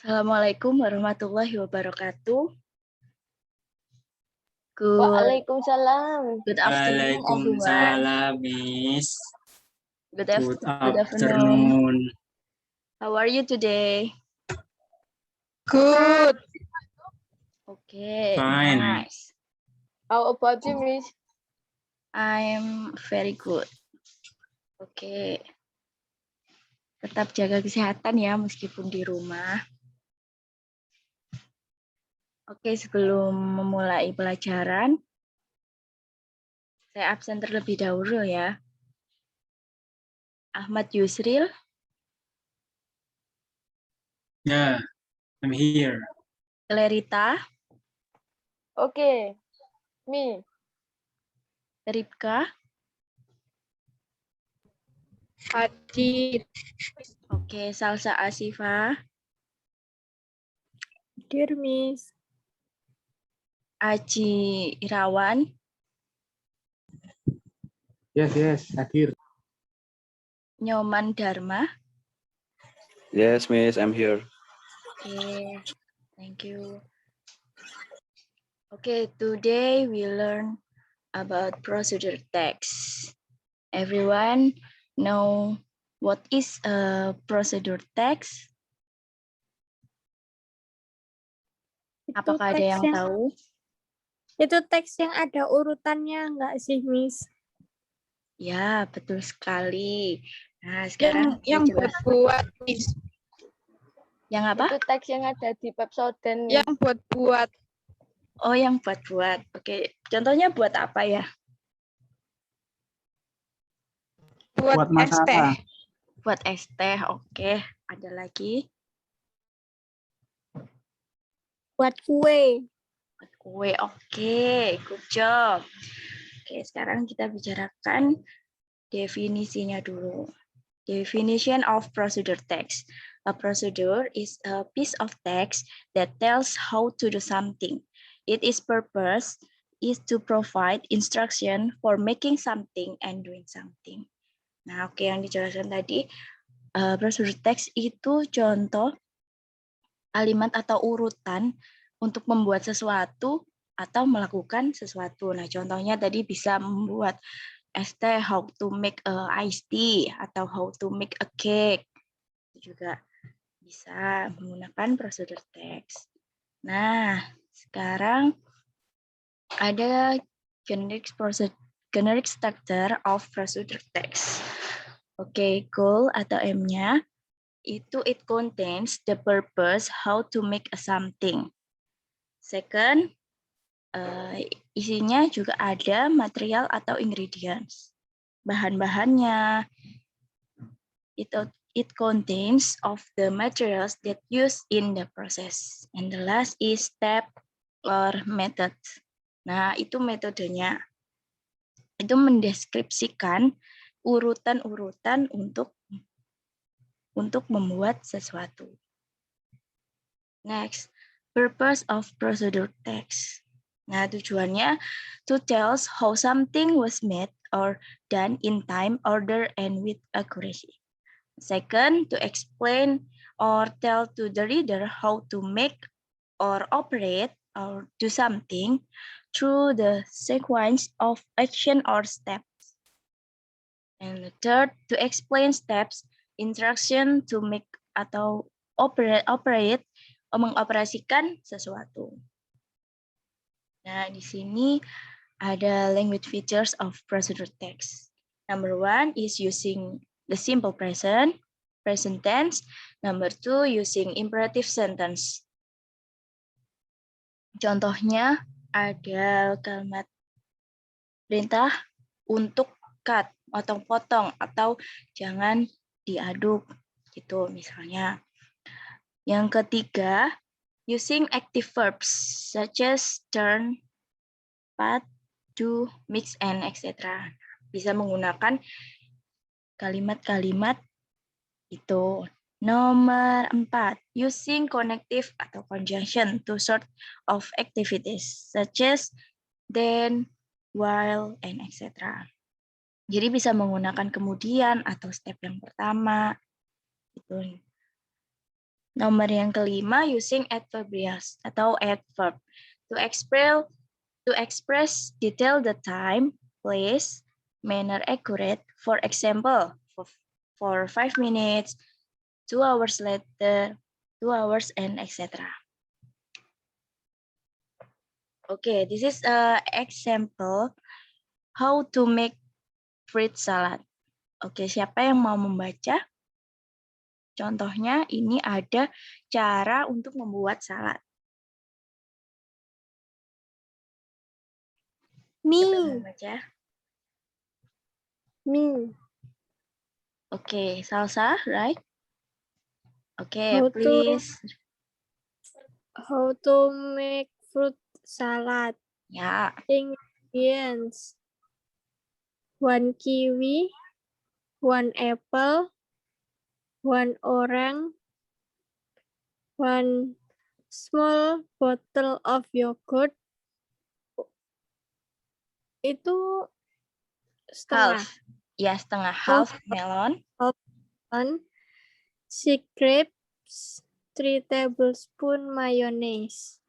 Assalamualaikum warahmatullahi wabarakatuh. Waalaikumsalam. Good afternoon, everyone. Waalaikumsalam, Miss. Good Good afternoon. afternoon. How are you today? Good. Okay, Fine. nice. How about you, Miss? I'm very good. Oke. Tetap jaga kesehatan ya meskipun di rumah. Oke, sebelum memulai pelajaran, saya absen terlebih dahulu ya. Ahmad Yusril, Yeah, I'm here. Clarita, Okay. Me. Ripka, Hadir. oke, Salsa Asifa, Dear Miss. Aji Irawan, Yes, hadir. Nyoman Dharma. Yes, Miss, I'm here. Okay, thank you. Okay, today we learn about procedure text. Everyone know what is a procedure text? Apakah ada yang tahu? Itu teks yang ada urutannya nggak sih, Miss? Ya, betul sekali. Nah, sekarang Yang buat Miss. Yang apa? Itu teks yang ada di Pepsoden. Yang buat. Oh, yang buat-buat. Oke, contohnya buat apa ya? Buat es masalah. teh. Buat es teh. Oke, ada lagi. Buat kue. Buat kue. Oke, good job. Oke, sekarang kita bicarakan definisinya dulu. Definition of procedure text. A procedure is a piece of text that tells how to do something. Its purpose is to provide instruction for making something and doing something. Nah, oke, yang dijelaskan tadi, procedure text itu contoh kalimat atau urutan untuk membuat sesuatu atau melakukan sesuatu. Nah, contohnya tadi bisa membuat es teh, how to make a iced tea, atau how to make a cake. Itu juga bisa menggunakan procedure text. Nah, sekarang ada generic structure of procedure text. Oke, goal atau M-nya itu it contains the purpose how to make a something. Second, isinya juga ada material atau ingredients. Bahan-bahannya, it contains of the materials that used in the process. And the last is step or method. Nah, itu metodenya. Itu mendeskripsikan urutan-urutan untuk membuat sesuatu. Next, purpose of procedure text. Nah, tujuannya to tell how something was made or done in time, order, and with accuracy. Second, to explain or tell to the reader how to make or operate or do something through the sequence of action or steps. And the third, to explain steps, instruction to make atau operate mengoperasikan sesuatu. Nah, di sini ada language features of procedure text. Number one is using the simple present tense. Number two, using imperative sentence. Contohnya ada kalimat perintah untuk cut atau potong atau jangan diaduk gitu misalnya. Yang ketiga, using active verbs such as turn, pat, do, mix, and etc. Bisa menggunakan kalimat-kalimat itu. Nomor 4, using connective atau conjunction to sort of activities such as then, while, and etc. Jadi bisa menggunakan kemudian atau step yang pertama. Gitu. Nomor yang kelima, using adverbials atau adverb. To express detail the time, place, manner accurate. For example, for 5 minutes, 2 hours later, 2 hours, and etc. Okay, this is an example how to make fruit salad. Oke, siapa yang mau membaca? Contohnya ini ada cara untuk membuat salad. Siapa yang mau membaca? Me. Oke, Salsa, right? Oke, How to- please. How to make fruit salad. Ya, Ingredients. 1 kiwi, 1 apple, 1 orange, 1 small bottle of yogurt. Itu setengah. half. Ya, setengah half melon. 6 grapes, 3 tablespoon mayonnaise.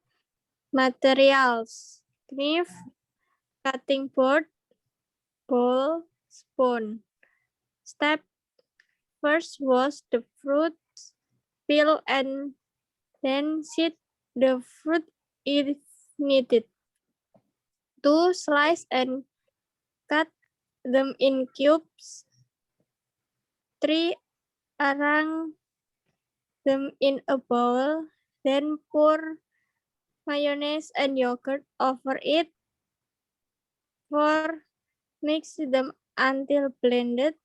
Materials: knife, cutting board, bowl, spoon. Step: first wash the fruit, peel and then seed the fruit if needed. 2 slice and cut them in cubes. 3 arrange them in a bowl, then pour mayonnaise and yogurt over it. 4 mix them until blended.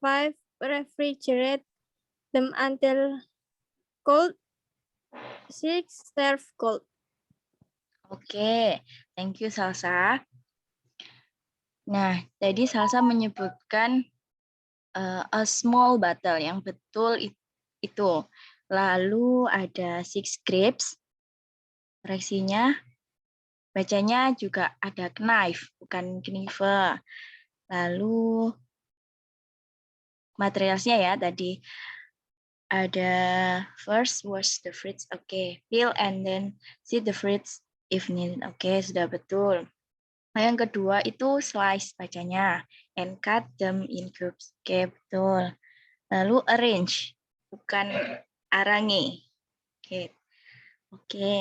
5 refrigerate them until cold. 6 serve cold. Oke, thank you Salsa. Nah, tadi Salsa menyebutkan a small bottle, yang betul itu. Lalu ada 6 grapes, koreksinya, bacanya juga ada knife, bukan knife. Lalu materialsnya ya tadi ada first wash the fruits, oke, peel and then seed the fruits if needed, oke, sudah betul. Yang kedua itu slice bacanya and cut them in cubes, oke, betul. Lalu arrange, bukan arange, oke.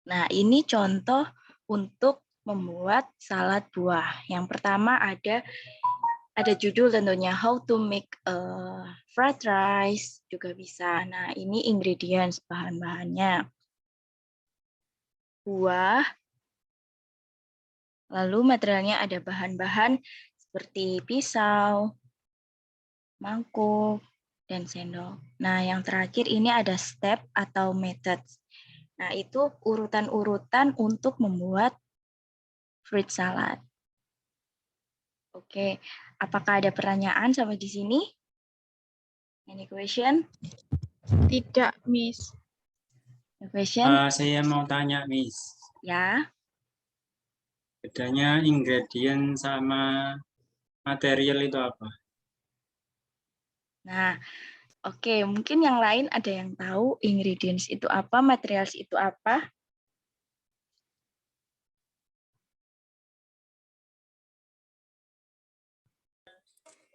Nah, ini contoh untuk membuat salad buah. Yang pertama ada judul tentunya how to make fried rice juga bisa. Nah, ini ingredients, bahan-bahannya. Buah. Lalu materialnya ada bahan-bahan seperti pisau, mangkuk, dan sendok. Nah, yang terakhir ini ada step atau method. Nah, itu urutan-urutan untuk membuat fruit salad. Oke, apakah ada pertanyaan sampai di sini? Any question? Tidak, Miss. Any question? Saya mau tanya, Miss. Ya. Bedanya ingredient sama material itu apa? Nah, oke, mungkin yang lain ada yang tahu ingredients itu apa, materials itu apa?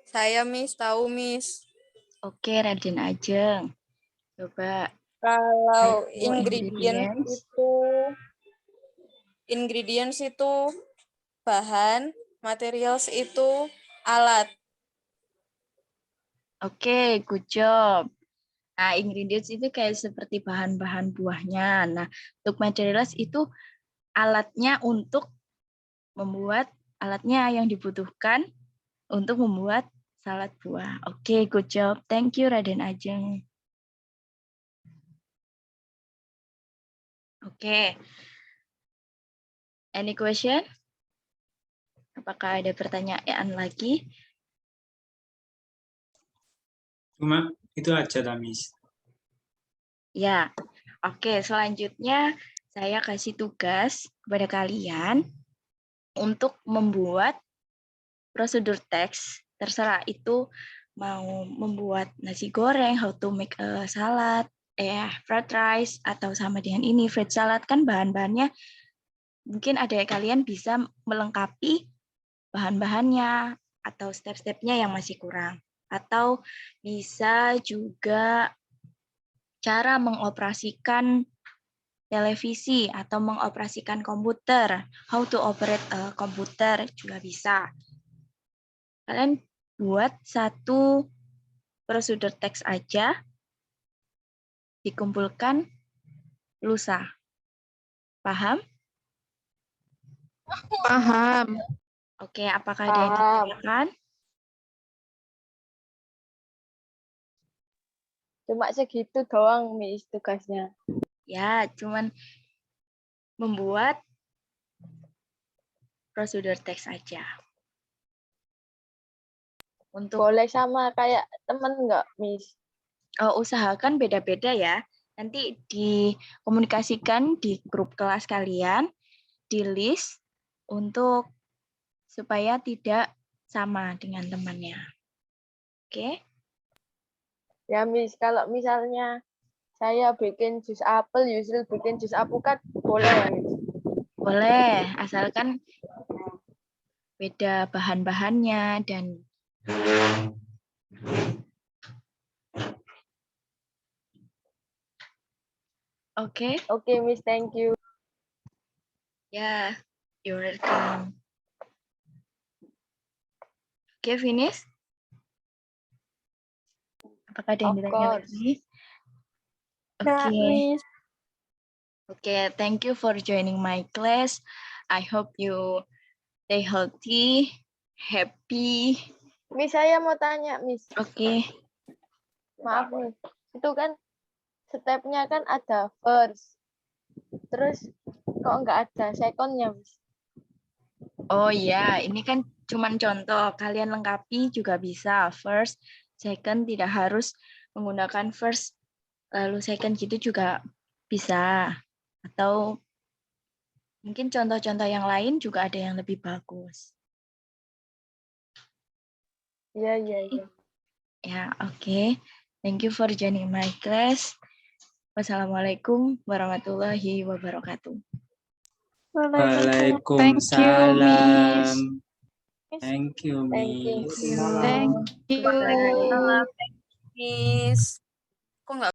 Saya Miss, tahu Miss. Oke, Raden Ajeng. Coba. Kalau ingredients. ingredients itu bahan, materials itu alat. Oke, good job. Nah, ingredients itu kayak seperti bahan-bahan buahnya. Nah, untuk materials itu alatnya untuk membuat, alatnya yang dibutuhkan untuk membuat salad buah. Oke, good job. Thank you, Raden Ajeng. Oke. Any question? Apakah ada pertanyaan lagi? Cuma itu aja, Miss. Ya, oke. Selanjutnya saya kasih tugas kepada kalian untuk membuat prosedur teks. Terserah itu mau membuat nasi goreng, how to make a salad, fried rice, atau sama dengan ini, fruit salad kan bahan-bahannya, mungkin adik kalian bisa melengkapi bahan-bahannya atau step-stepnya yang masih kurang. Atau bisa juga cara mengoperasikan televisi atau mengoperasikan komputer, how to operate a komputer juga bisa. Kalian buat satu prosedur teks aja, dikumpulkan lusa. Paham? Paham. Oke, apakah ada yang Paham. ditanyakan? Cuma segitu doang, Miss, tugasnya. Ya, cuman membuat prosedur teks aja. Untuk Boleh sama kayak temen nggak, Miss? usahakan beda-beda ya. Nanti dikomunikasikan di grup kelas kalian, di list untuk supaya tidak sama dengan temannya. Oke? Ya, Miss, kalau misalnya saya bikin jus apel, Yusril bikin jus apukat, boleh ya, Miss? Boleh, asalkan beda bahan-bahannya dan oke. Oke, Miss, thank you. Ya, you're welcome. Oke, finish? Apakah ada yang Of ditanya course. lagi? Enggak, Oke. Miss. Okay, thank you for joining my class. I hope you stay healthy, happy. Miss, saya mau tanya, Miss. Oke, Maaf, Miss. Itu kan stepnya kan ada first. Terus kok nggak ada secondnya, Miss? oh ya, ini kan cuman contoh. Kalian lengkapi juga bisa. First, second tidak harus menggunakan first, lalu second gitu juga bisa. Atau mungkin contoh-contoh yang lain juga ada yang lebih bagus. Iya, iya, iya. Ya, oke. Thank you for joining my class. Wassalamualaikum warahmatullahi wabarakatuh. Waalaikumsalam. Thank you, Thank you, Thank you. Miss. Thank you. Miss. Kok nggak